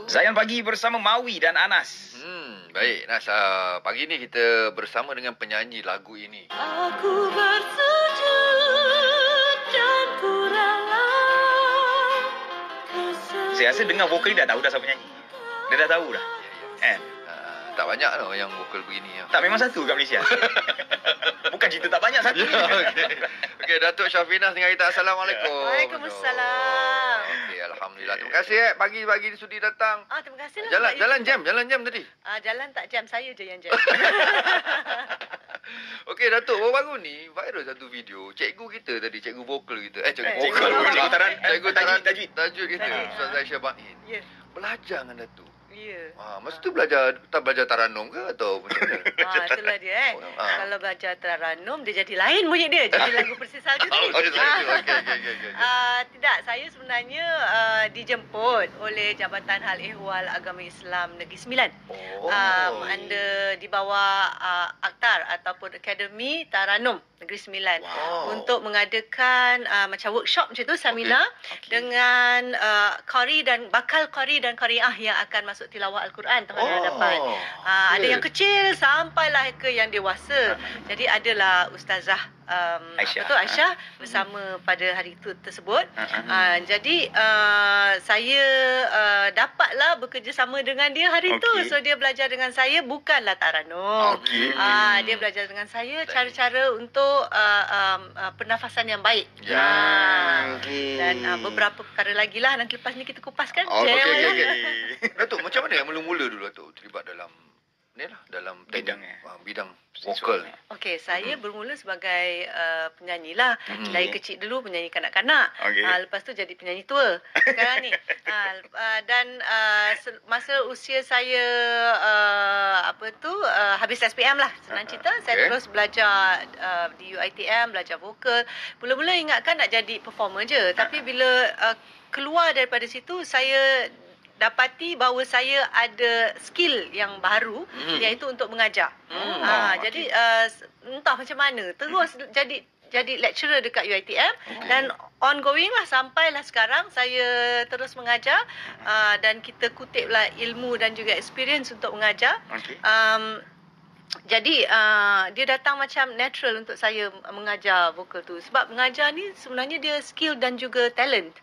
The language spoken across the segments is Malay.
Zayan Pagi bersama Mawi dan Anas. Baik, Nas. Pagi ni kita bersama dengan penyanyi lagu ini. Aku bersujud dan ku rela. Saya rasa dengar vokal dia dah tahu dah siapa penyanyi. Dia dah tahu dah. Kan? Tak banyak tau yang vokal begini. Tak, memang satu kat Malaysia. Bukan cerita tak banyak, satu. Okey, Datuk Syafinaz dengan kita. Assalamualaikum. Waalaikumsalam. Okey, alhamdulillah. Terima kasih pagi-pagi ni sudi datang. Terima kasih lah. Jalan jam tadi. Jalan tak jam, saya je yang jam. Okey, Datuk, baru-baru ni viral satu video cikgu kita tadi, cikgu vokal kita. Cikgu tajwid kita, Ustazah Aisyah Bain. Ya. Belajar dengan Datuk. Ya. Masa tu belajar taranum ke atau macam mana? Itulah dia Kalau belajar taranum dia jadi lain bunyi dia. Jadi lagu Persis Salju tadi. Okey. Tidak, saya sebenarnya dijemput oleh Jabatan Hal Ehwal Agama Islam Negeri Sembilan. Di bawah Aktar ataupun Akademi Taranum Negeri Sembilan untuk mengadakan macam workshop macam tu, seminar dengan bakal qari dan qariah yang akan masuk tilawah Al-Quran tahun hadapan. Ada yang kecil sampailah ke yang dewasa. Jadi adalah Ustazah Aisyah bersama pada hari itu tersebut. Jadi saya dapatlah bekerjasama dengan dia hari itu. So dia belajar dengan saya bukanlah taranum. Dia belajar dengan saya cara-cara untuk pernafasan yang baik. Dan beberapa perkara lagi lah nanti lepas ni kita kupaskan. Datuk, macam mana yang mula-mula dulu Datuk terlibat dalam bidang vokal? Okey, saya bermula sebagai penyanyi lah. Dari kecil dulu penyanyi kanak-kanak. Lepas tu jadi penyanyi tua sekarang ni. Masa usia saya habis SPM lah, senang cerita. Saya terus belajar di UiTM, belajar vokal. Mula-mula ingatkan nak jadi performer je. Tapi bila keluar daripada situ, saya dapati bahawa saya ada skill yang baru, iaitu untuk mengajar. Jadi entah macam mana terus jadi lecturer dekat UiTM dan ongoing lah sampailah sekarang saya terus mengajar dan kita kutiplah ilmu dan juga experience untuk mengajar. Jadi dia datang macam natural untuk saya mengajar vokal tu. Sebab mengajar ni sebenarnya dia skill dan juga talent.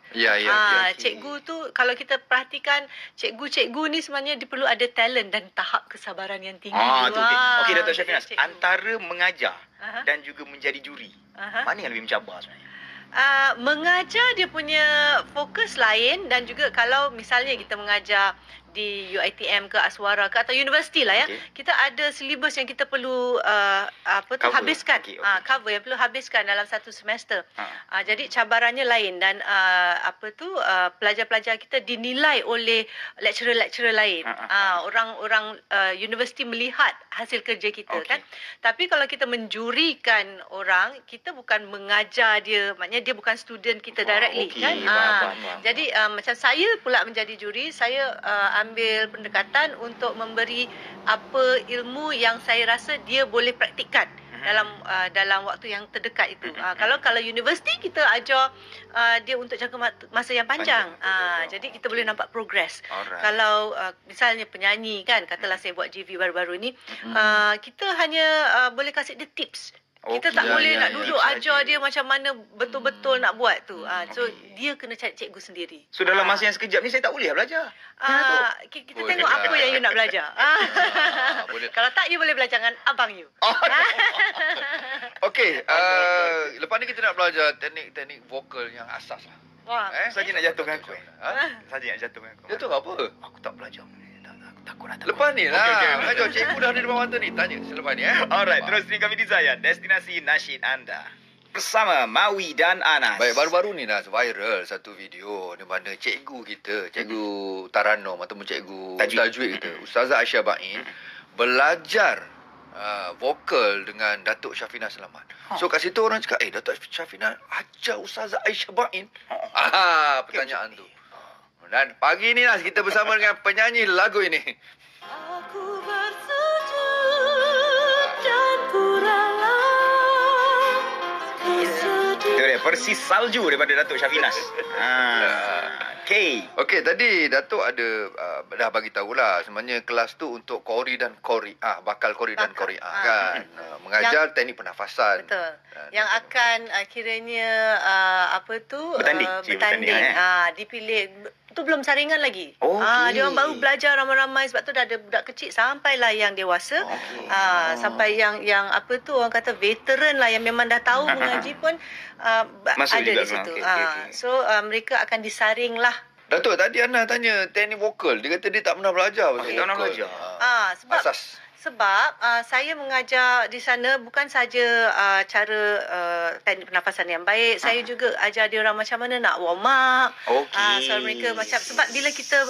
Cikgu tu kalau kita perhatikan, cikgu-cikgu ni sebenarnya dia perlu ada talent dan tahap kesabaran yang tinggi. Okey, Datuk Syafinaz, antara mengajar dan juga menjadi juri, mana yang lebih mencabar sebenarnya? Mengajar dia punya fokus lain, dan juga kalau misalnya kita mengajar di UiTM ke Aswara ke atau universiti lah ya, kita ada silibus yang kita perlu habiskan, cover yang perlu habiskan dalam satu semester. Jadi cabarannya lain dan pelajar-pelajar kita dinilai oleh lecturer-lecturer lain. Orang-orang universiti melihat hasil kerja kita kan. Tapi kalau kita menjurikan orang, kita bukan mengajar dia, maknanya dia bukan student kita directly kan. Jadi macam saya pula menjadi juri, saya ambil pendekatan untuk memberi apa ilmu yang saya rasa dia boleh praktikkan dalam waktu yang terdekat itu. Kalau universiti kita ajar dia untuk jangka masa yang panjang. Jadi kita boleh nampak progres. Kalau misalnya penyanyi kan, katalah saya buat GV baru-baru ni, kita hanya boleh kasih dia tips. Kita tak boleh nak duduk ajar dia macam mana betul-betul nak buat tu. So dia kena cari cikgu sendiri. So dalam masa yang sekejap ni saya tak boleh belajar. Kita tengok apa yang you nak belajar. Kalau tak, you boleh belajar dengan abang you. Okey, lepas ni kita nak belajar teknik vokal yang asas lah. Saja nak jatuhkan aku. Saja nak jatuhkan aku. Jatuh apa? Aku tak belajar. Takut. Lepas ni lah. Macam cikgu dah ada di depan mata ni. Tanya selepas ni. Alright, terus ni kami di Zayan, destinasi nasyid anda. Bersama Mawi dan Anas. Baik, baru-baru ni dah viral satu video di mana cikgu kita, cikgu taranum ataupun cikgu tajwid kita, Ustazah Aisyah Bain, belajar vokal dengan Datuk Syafinaz Selamat. So kat situ orang cakap, Datuk Syafinaz ajar Ustazah Aisyah Bain. Pertanyaan tu. Dan pagi ni lah kita bersama dengan penyanyi lagu ini. Aku bersujud dan ku rela. Itu dia, Persis Salju daripada Datuk Syafinaz. Okey. Okey, tadi Datuk ada dah bagi tahulah sebenarnya kelas tu untuk Qori dan Qori'ah, bakal Qori dan Qori'ah kan. Mengajar teknik pernafasan. Betul. Yang akan kiranya bertanding. Dipilih tu belum saringan lagi. Dia orang baru belajar ramai-ramai sebab tu dah ada budak kecil sampailah yang dewasa. Sampai yang orang kata veteran lah yang memang dah tahu mengaji pun Masuk ada juga di situ. Okay. So mereka akan disaring lah. Datuk, tadi Ana tanya teknik vokal. Dia kata dia tak pernah belajar pasal Tak pernah vokal. belajar. Sebab Asas. Sebab saya mengajar di sana bukan saja cara teknik pernafasan yang baik, saya juga ajar dia orang macam mana nak warm up. So mereka macam, sebab bila kita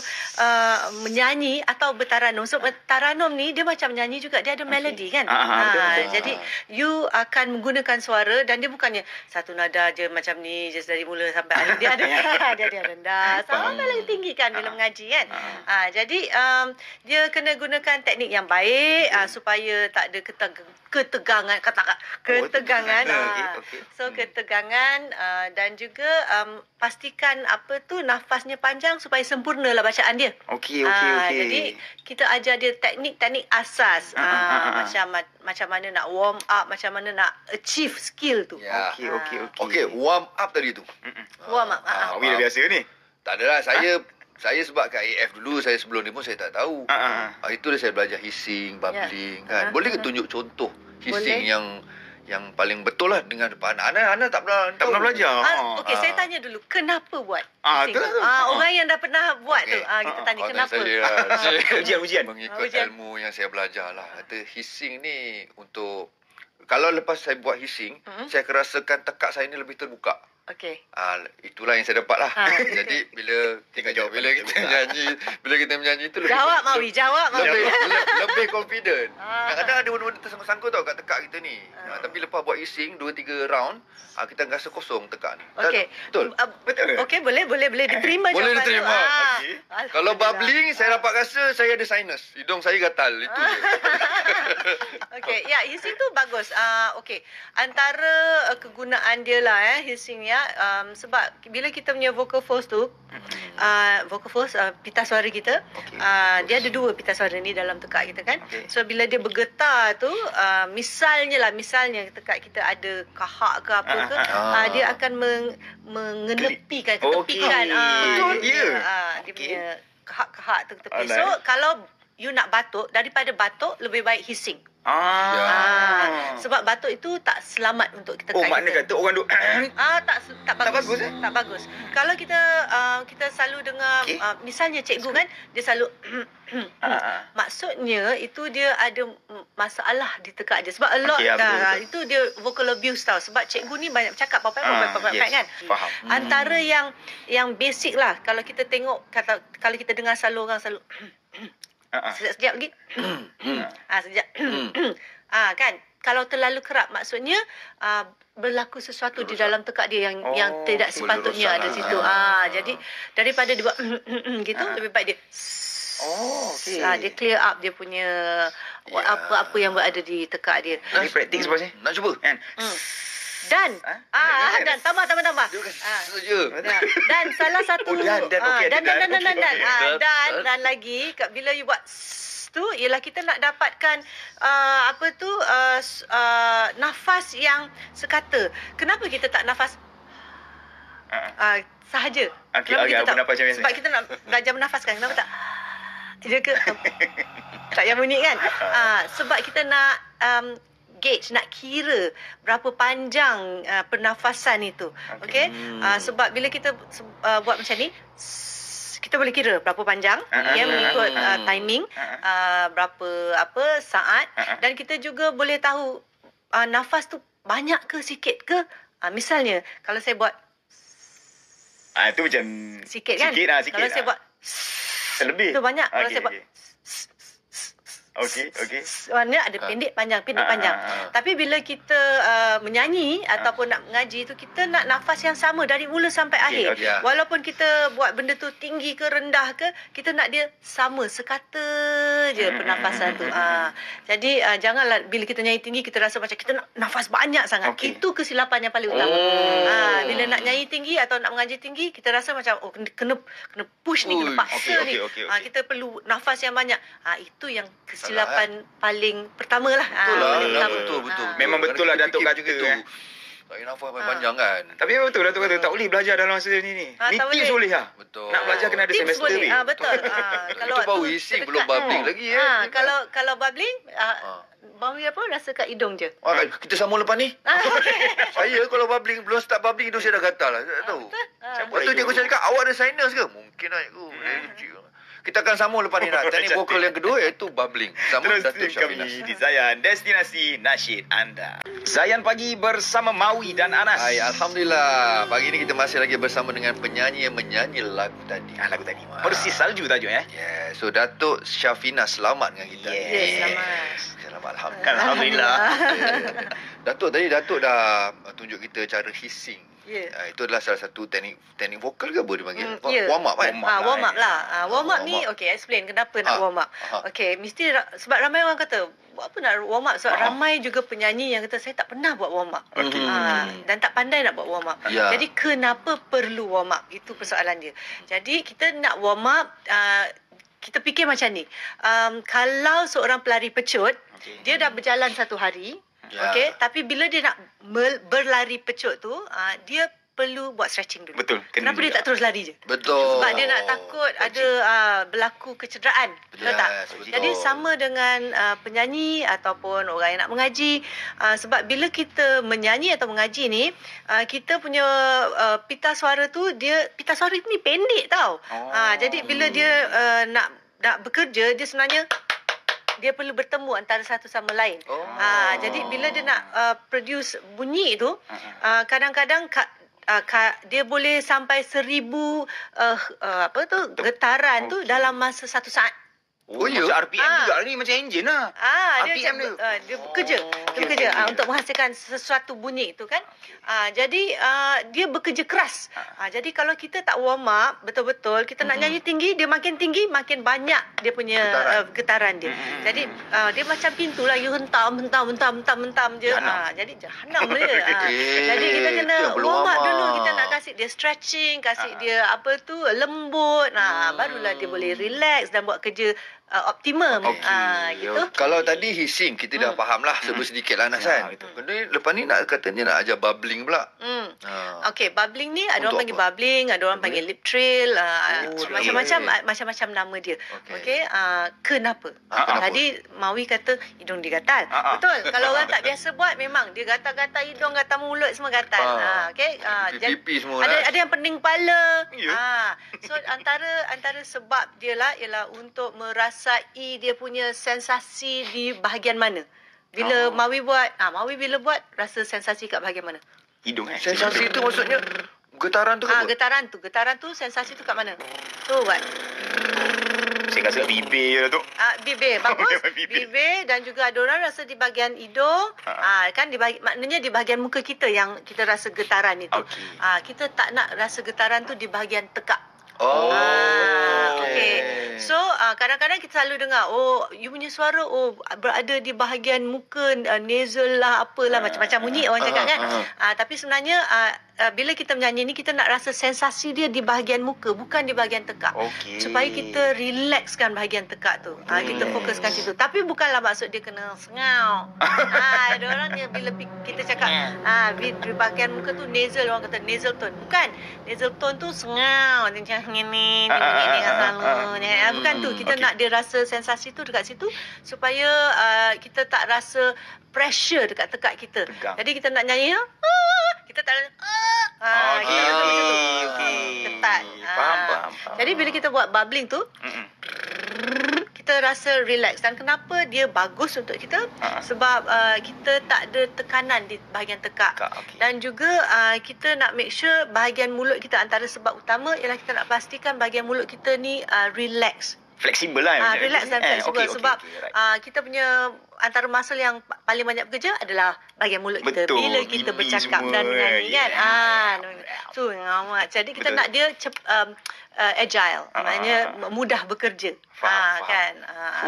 menyanyi atau bertaranum, so taranum ni dia macam nyanyi juga, dia ada melodi kan. Betul. Jadi you akan menggunakan suara dan dia bukannya satu nada je macam ni just dari mula sampai akhir. Dia ada rendah sampai lagi tinggi kan bila mengaji kan. Jadi dia kena gunakan teknik yang baik supaya tak ada ketegangan. So ketegangan dan juga pastikan nafasnya panjang supaya sempurnalah bacaan dia. Okey. Jadi kita ajar dia teknik-teknik asas macam mana nak warm up, macam mana nak achieve skill tu. Okey, warm up tadi tu. Warm up. Dah biasa ni. Tak adalah, saya sebab kat AF dulu, saya sebelum ni pun saya tak tahu. Itu dah saya belajar hissing, bubbling kan. Boleh ke tunjuk contoh hissing yang paling betul lah dengan depan Ana tak pernah belajar. Okey, saya tanya dulu, kenapa buat hissing betul. tu? Orang yang dah pernah buat tu, kita tanya kenapa. Ujian. Mengikut ilmu yang saya belajar lah. Kata hissing ni untuk, kalau lepas saya buat hissing, saya akan rasakan tekak saya ni lebih terbuka. Okey. Itulah yang saya dapat lah. Jadi bila kita menyanyi itu lebih Jawab Mawi. lebih confident. Kadang-kadang ada benda-benda tersangkut-sangkut tau kat tekak kita ni. Tapi lepas buat hissing 2-3 round, kita rasa kosong tekak ni. Okey. Betul. Betul. Okey, boleh diterima Boleh jawapan diterima. tu. Kalau bubbling, saya dapat rasa saya ada sinus. Hidung saya gatal. Itu je. Okey, ya, hissing tu bagus. Okey. Antara kegunaan dia lah hissing ya, sebab bila kita punya vocal folds tu, pita suara kita, dia ada 2 pita suara ni dalam tekak kita kan. So bila dia bergetar tu, misalnya tekak kita ada kahak ke apa ke, dia akan mengenepikan, ketepikan. Dia punya kahak-kahak tu tepi. So kalau you nak batuk, daripada batuk lebih baik hissing. Sebab batuk itu tak selamat untuk kita. Makna kata orang duk tak bagus. Tak bagus. Kalau kita selalu dengar misalnya cikgu kan, dia selalu maksudnya itu dia ada masalah di tekak dia. Sebab a lot betul. Itu dia vocal abuse tau. Sebab cikgu ni banyak bercakap kan. Faham. Antara yang basic lah, kalau kita tengok kalau kita dengar selalu orang selalu sekejap lagi. Sekejap. Kan, kalau terlalu kerap maksudnya berlaku sesuatu di dalam tekak dia yang tidak sepatutnya ada situ. Jadi daripada dia buat gitu, lebih baik dia dia clear up dia punya apa yang berada di tekak dia. Ini praktik sebabnya. Nak cuba Kan? Dan tambah. Dan salah satu dan lagi bila you buat tu ialah kita nak dapatkan nafas yang sekata. Kenapa kita tak nafas sahaja? Kenapa kita tak? Sebab kita nak belajar bernafaskan. Kenapa tak? Dia ke tak yang bunyi kan? Sebab kita nak gauge, nak kira berapa panjang pernafasan itu. Okey? Sebab bila kita buat macam ni, kita boleh kira berapa panjang, mengikut timing, berapa saat, dan kita juga boleh tahu nafas tu banyak ke sikit ke. Misalnya kalau saya buat itu macam sikit kan? Sikit kalau saya buat lebih. Itu banyak. Kalau saya buat Okey. Maknanya ada pendek panjang, pendek panjang. Tapi bila kita menyanyi ataupun nak mengaji tu, kita nak nafas yang sama dari mula sampai akhir. okey. Walaupun kita buat benda tu tinggi ke rendah ke, kita nak dia sama, sekata je pernafasan tu. Jadi janganlah bila kita nyanyi tinggi kita rasa macam kita nak nafas banyak sangat. Itu kesilapan yang paling utama. Bila nak nyanyi tinggi atau nak mengaji tinggi, kita rasa macam kena push ni, kena paksa ni. Kita perlu nafas yang banyak. Itu yang kesilapan paling pertama lah. Betul. Memang betul lah Datuk kata tu. Tak payah nafas panjang kan. Tapi memang betul Datuk kata tak boleh belajar dalam masa ni. Meeting boleh lah. Betul. Nak belajar kena ada Tips semester boleh. ni. Betul. Kalau itu baru hissing, belum bubbling lagi Kalau bubbling, bawi apa? Rasa kat hidung je. Kita sambung lepas ni. Saya kalau bubbling, belum start bubbling, hidung saya dah gatal lah. Tak tahu. Lepas tu cikgu saya cakap, awak ada sinus ke? Mungkin lah cikgu. Kita akan sambung lepas ni nak. Teknik vokal yang kedua iaitu bubbling. Sama Datuk Syafinas. Kami di Zayan, destinasi nasyid anda. Zayan pagi bersama Mawi dan Anas. Hai, Alhamdulillah. Pagi ni kita masih lagi bersama dengan penyanyi yang menyanyi lagu tadi. Lagu tadi. Persis salju tajuk Yeah. So Datuk Syafinas selamat dengan kita. Selamat. Alhamdulillah. Datuk dah tunjuk kita cara hissing. Itu adalah salah satu teknik vokal ke apa dipanggil? Warm up kan? Warm up lah. Warm up ni, explain kenapa nak warm up. Mesti sebab ramai orang kata, buat apa nak warm up? Sebab ramai juga penyanyi yang kata, saya tak pernah buat warm up. Dan tak pandai nak buat warm up. Jadi kenapa perlu warm up? Itu persoalan dia. Jadi kita nak warm up, kita fikir macam ni. Kalau seorang pelari pecut, dia dah berjalan 1 hari, tapi bila dia nak berlari pecut tu, dia perlu buat stretching dulu. Betul. Kenapa dia tak terus lari je? Betul. Sebab dia nak takut ada berlaku kecederaan. Betul tak? Jadi sama dengan penyanyi ataupun orang yang nak mengaji. Sebab bila kita menyanyi atau mengaji ni, kita punya pita suara tu, pita suara ni pendek tau. Jadi bila dia nak bekerja, dia sebenarnya dia perlu bertemu antara satu sama lain. Jadi bila dia nak produce bunyi tu, kadang-kadang dia boleh sampai 1000 getaran tu dalam masa 1 saat. Macam RPM juga ni, macam enjin lah. RPM dia bekerja. Untuk menghasilkan sesuatu bunyi itu kan. Jadi dia bekerja keras. Jadi kalau kita tak warm up betul-betul, kita nak nyanyi tinggi, dia makin tinggi makin banyak dia punya getaran dia. Jadi dia macam pintu lah, you hentam je. Jadi jahanam dia. Jadi kita kena warm up dulu, kita nak kasih dia stretching, kasih dia lembut. Barulah dia boleh relax dan buat kerja optimum. Gitu. Kalau tadi hissing kita dah faham lah sedikit lah Anas kan. Lepas ni nak katanya nak ajar bubbling pula. Bubbling ni ada orang panggil bubbling, ada orang panggil lip trill, macam-macam nama dia. Kenapa? Tadi Mawi kata hidung dia gatal. Betul. Kalau orang tak biasa buat, memang dia gatal-gatal hidung, gatal mulut, semua gatal. Pipi semua ada yang pening kepala. So antara sebab dia lah ialah untuk merasai dia punya sensasi di bahagian mana. Bila Mawi buat, Mawi bila buat rasa sensasi kat bahagian mana? Hidung Sensasi tu maksudnya getaran tu ke apa? Getaran tu sensasi tu kat mana? Tu buat. Saya rasa bibir tu. Bibir bagus. Bibir dan juga ada orang rasa di bahagian hidung. Kan maknanya di bahagian muka kita yang kita rasa getaran itu. Kita tak nak rasa getaran tu di bahagian tekak. So kadang-kadang kita selalu dengar, you punya suara berada di bahagian muka, nasal lah, apalah, macam-macam bunyi orang cakap kan. Tapi sebenarnya bila kita menyanyi ni, kita nak rasa sensasi dia di bahagian muka, bukan di bahagian tekak. Supaya kita relaxkan bahagian tekak tu. Kita fokuskan situ. Tapi bukanlah maksud dia kena sengau. Ada orang yang bila kita cakap di bahagian muka tu nasal, orang kata nasal tone. Bukan. Nasal tone tu sengau. Macam ni selalu. Bukan tu. Kita nak dia rasa sensasi tu dekat situ supaya kita tak rasa pressure dekat tekak kita. Jadi kita nak nyanyi, kita tak ketat. Faham. Jadi bila kita buat bubbling tu, kita rasa relax. Dan kenapa dia bagus untuk kita? Sebab kita tak ada tekanan di bahagian tekak. Dan juga kita nak make sure bahagian mulut kita, antara sebab utama ialah kita nak pastikan bahagian mulut kita ni relax. Fleksibel lah. Relax dan fleksibel. Sebab right. kita punya antara muscle yang paling banyak bekerja adalah bahagian mulut kita. Betul, Bila kita bercakap dan menyanyi kan. Tu ngamak. Jadi kita nak dia agile. Maknanya mudah bekerja. Kan.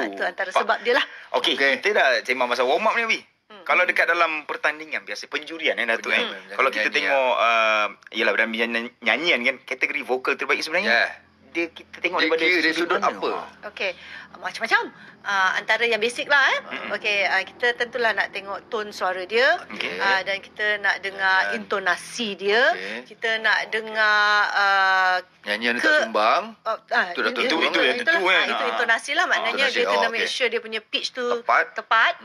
Itu antara sebab dia lah. Okey, kita dah sembang pasal warm up ni, Abi. Kalau dekat dalam pertandingan biasa penjurian Datuk kalau kita tengok ialah dalam nyanyian kan, kategori vokal terbaik sebenarnya. Kita tengok daripada sudut apa? Okey, macam-macam. Antara yang basic lah Okey, kita tentulah nak tengok tone suara dia, dan kita nak dengar intonasi dia, kita nak dengar nyanyian tak sumbang. Itu intonasi lah, maknanya dia kena make sure dia punya pitch tu tepat.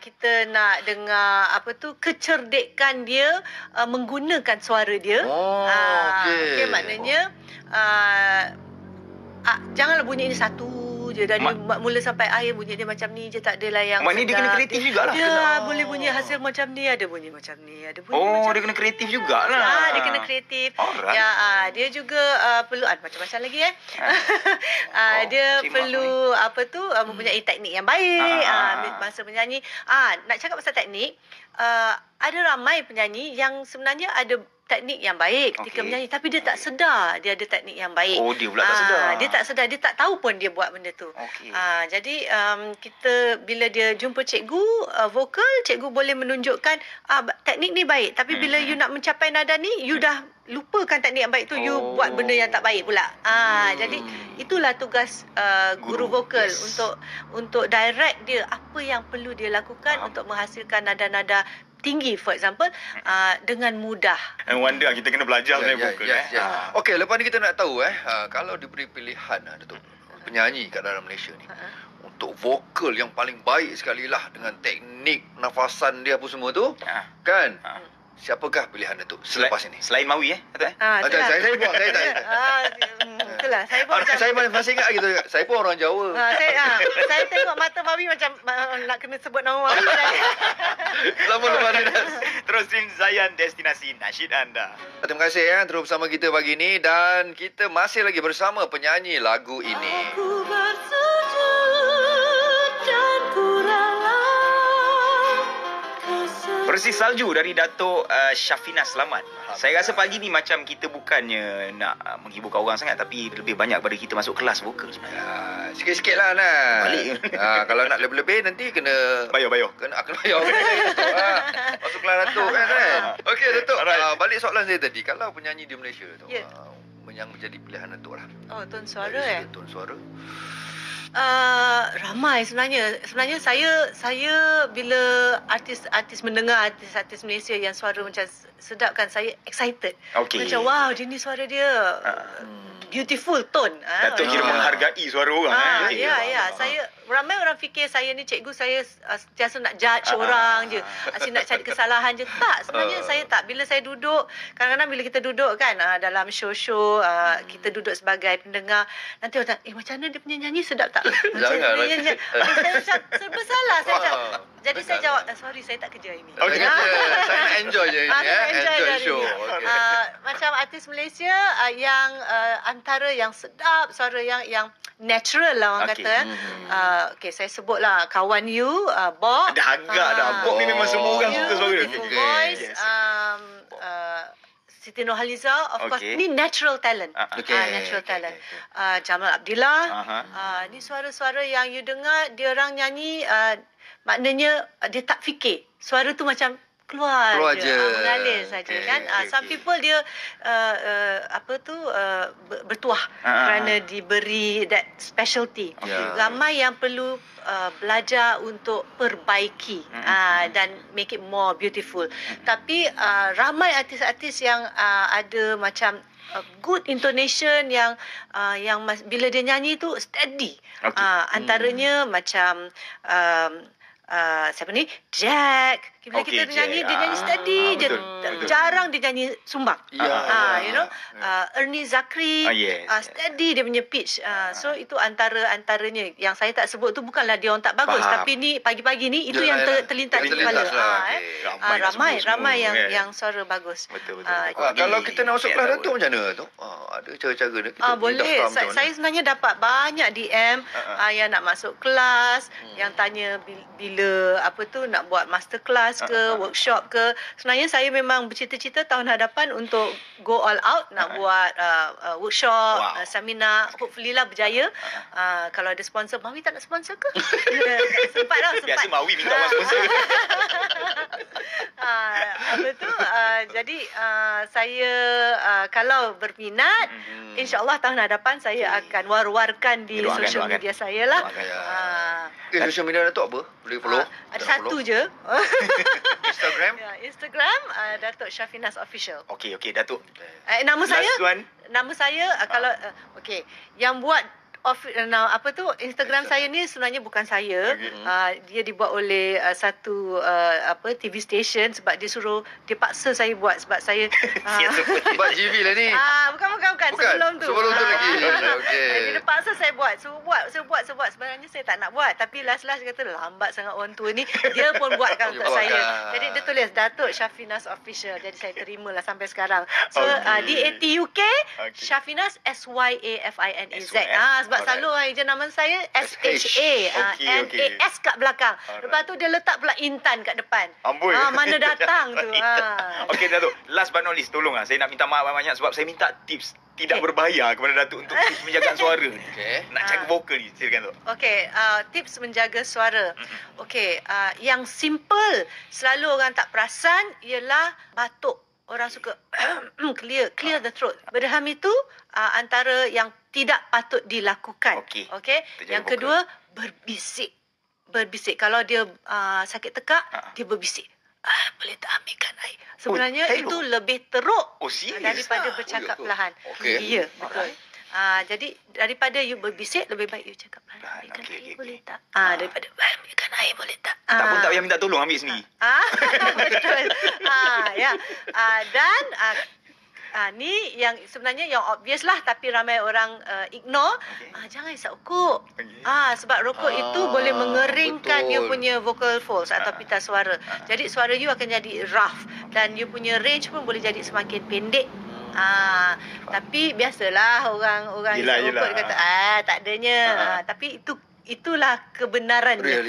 Kita nak dengar kecerdikan dia menggunakan suara dia. Okey, maknanya janganlah bunyi ini satu je dari mula sampai akhir bunyi dia macam ni je, tak adalah yang maknanya dia kena kreatif jugalah. Dia boleh bunyi hasil macam ni, ada bunyi macam ni, ada bunyi macam dia kena kreatif jugalah. Dia kena kreatif. Dia juga perlu macam-macam lagi dia perlu mempunyai teknik yang baik masa menyanyi. Nak cakap pasal teknik, ada ramai penyanyi yang sebenarnya ada teknik yang baik ketika menyanyi, tapi dia tak sedar dia ada teknik yang baik. Dia pula tak sedar. Dia tak sedar, dia tak tahu pun dia buat benda tu. Jadi kita bila dia jumpa cikgu vokal, cikgu boleh menunjukkan teknik ni baik, tapi bila you nak mencapai nada ni, you dah lupakan teknik yang baik tu, you buat benda yang tak baik pula. Jadi itulah tugas guru vokal untuk direct dia apa yang perlu dia lakukan untuk menghasilkan nada-nada tinggi, for example, dengan mudah. Wonder kita kena belajar sebenarnya vokal. Okey, lepas ni kita nak tahu kalau diberi pilihan Datuk, penyanyi kat dalam Malaysia ni untuk vokal yang paling baik sekali lah dengan teknik nafasan dia apa semua tu, kan? Siapakah pilihan Datuk selepas ini? Selain Mawi saya pun saya tak. Itulah, saya pun saya masih ingat gitu. Saya pun orang Jawa. Saya tengok mata Mawi macam nak kena sebut nama Mawi. Selamat lepas dinas. Terus stream Zayan, destinasi nasyid anda. Terima kasih terus bersama kita pagi ni, dan kita masih lagi bersama penyanyi lagu ini. Aku bersujud dan kuranglah Bersih Salju dari Datuk Syafina Selamat. Saya rasa pagi ni macam kita bukannya nak menghiburkan orang sangat, tapi lebih banyak pada kita masuk kelas vokal sebenarnya. Sikit-sikit lah nak. Balik. Kalau nak lebih-lebih nanti kena bayar. Kena bayar. Masuk kelas Datuk kan. Okey Datuk, balik soalan saya tadi. Kalau penyanyi di Malaysia tu, yang menjadi pilihan Datuk lah. Tone suara Tone suara. Ramai sebenarnya saya bila artis mendengar artis Malaysia yang suara macam sedap kan, saya excited. Macam wow, dia ni suara dia beautiful tone. Datuk kira menghargai suara orang. Saya ramai orang fikir saya ni cikgu, saya sentiasa nak judge orang je, asyik nak cari kesalahan je. Tak, sebenarnya saya tak. Bila saya duduk, kadang-kadang bila kita duduk kan dalam show kita duduk sebagai pendengar, nanti orang tanya, macam mana dia punya nyanyi, sedap tak? Jangan. Saya macam serba salah. Jadi saya jawab, sorry, saya tak kerja ini. Saya nak enjoy je ini. Enjoy show. Macam artis Malaysia yang antara yang sedap, suara yang natural lah orang kata. Saya sebutlah kawan you, Bob. Ada agak dah. Bob ni memang semua orang suka suara dia. Voice. Siti Nurhaliza, of course, ni natural talent. Natural talent. Jamal Abdillah. Ni suara-suara yang you dengar dia orang nyanyi, maknanya dia tak fikir. Suara tu macam keluar je, mengalir saja kan. Some people dia bertuah kerana diberi that specialty. Ramai yang perlu belajar untuk perbaiki dan make it more beautiful. Tapi ramai artis-artis yang ada macam good intonation yang bila dia nyanyi tu steady. Antaranya macam siapa ni? Jack. Bila kita nyanyi, dia nyanyi steady je. Jarang dia nyanyi sumbang. You know, Ernie Zakri, steady dia punya pitch. So itu antaranya yang saya tak sebut tu bukanlah dia orang tak bagus, tapi ni pagi-pagi ni itu yang terlintas di kepala. Ramai yang suara bagus. Betul. Kalau kita nak masuk kelas Datuk macam mana tu? Ada cara-cara dia kita boleh. Saya sebenarnya dapat banyak DM yang nak masuk kelas, yang tanya bila nak buat master class ke, workshop ke. Sebenarnya saya memang bercita-cita tahun hadapan untuk go all out, nak buat workshop, seminar. Hopefully lah berjaya. Kalau ada sponsor, Mawi tak nak sponsor ke? Sempat. Biasa Mawi minta orang sponsor. Jadi saya kalau berminat, insya-Allah tahun hadapan saya akan war-warkan di social media saya lah. Social media Datuk apa? Boleh follow? Ada satu je. Instagram? Instagram Datuk Syafinas Official. Okey Datuk. Nama saya kalau yang buat Instagram saya ni sebenarnya bukan saya. Dia dibuat oleh satu TV station sebab dia paksa saya buat sebab saya buat GV lah ni. Bukan sebelum tu lagi. Dia paksa saya buat. Saya buat sebenarnya saya tak nak buat, tapi last dia kata lambat sangat orang tua ni, dia pun buatkan untuk saya. Jadi dia tulis Datuk Syafinas Official. Jadi saya terimalah sampai sekarang. So DATUK Syafinas SYAFINAZ. Sebab selalu je nama saya SHA, NAS kat belakang. Lepas tu dia letak pula Intan kat depan. Amboi. Mana datang tu. Okey Datuk, last but not least, tolong saya nak minta maaf banyak sebab saya minta tips tidak berbayar kepada Datuk untuk tips menjaga suara ni. Nak jaga vokal ni, silakan Datuk. Tips menjaga suara. Yang simple, selalu orang tak perasan ialah batuk. Orang suka clear the throat. Berham itu antara yang tidak patut dilakukan. Yang kedua, berbisik. Kalau dia sakit tekak, dia berbisik. Boleh tak ambilkan air? Sebenarnya itu lebih teruk daripada bercakap perlahan. Ya, betul. Jadi daripada you berbisik, lebih baik you cakap perlahan. Ambilkan air boleh tak? Daripada ambilkan air boleh tak? Tak pun tak payah minta tolong, ambil sendiri. Betul. Dan ni yang sebenarnya yang obvious lah, tapi ramai orang ignore. Jangan isap rokok. Sebab rokok itu boleh mengeringkan you punya vocal folds atau pita suara. Jadi suara you akan jadi rough dan you punya range pun boleh jadi semakin pendek. Tapi biasalah orang isap rokok kata tak adanya. Tapi itulah kebenarannya.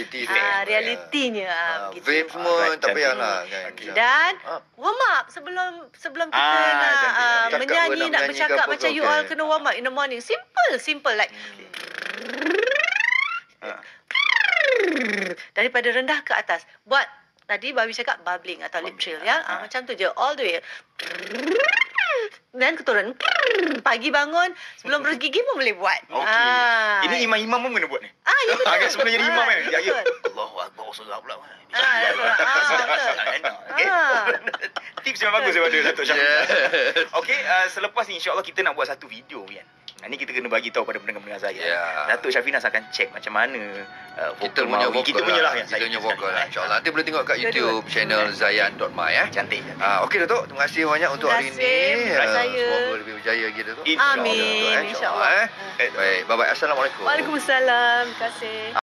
Realitinya. Vape semua tak payahlah kan. Dan warm up sebelum kita nak menyanyi, nak bercakap macam you all kena warm up in the morning. Simple like daripada rendah ke atas. Buat tadi Bawi cakap bubbling atau lip trill ya. Macam tu je all the way. Dan keturun. Pagi bangun sebelum brush gigi pun boleh buat. Ini imam-imam pun kena buat ni. Agak sebelum jadi imam kan. Allahu Akbar Rasulullah pula. Tips yang bagus daripada Datuk Syafinas. Selepas ni insya-Allah kita nak buat satu video kan. Ini kita kena bagi tahu pada pendengar-pendengar saya. Datuk Syafinas akan check macam mana kita punya vokal. Kita punya lah yang kita punya vokal lah. InsyaAllah nanti boleh tengok kat YouTube channel Zayan.my Cantik. Okey Datuk, terima kasih banyak untuk hari ini. Semoga lebih berjaya lagi Datuk. Amin. InsyaAllah. Baik, bye-bye. Assalamualaikum. Waalaikumsalam. Terima kasih.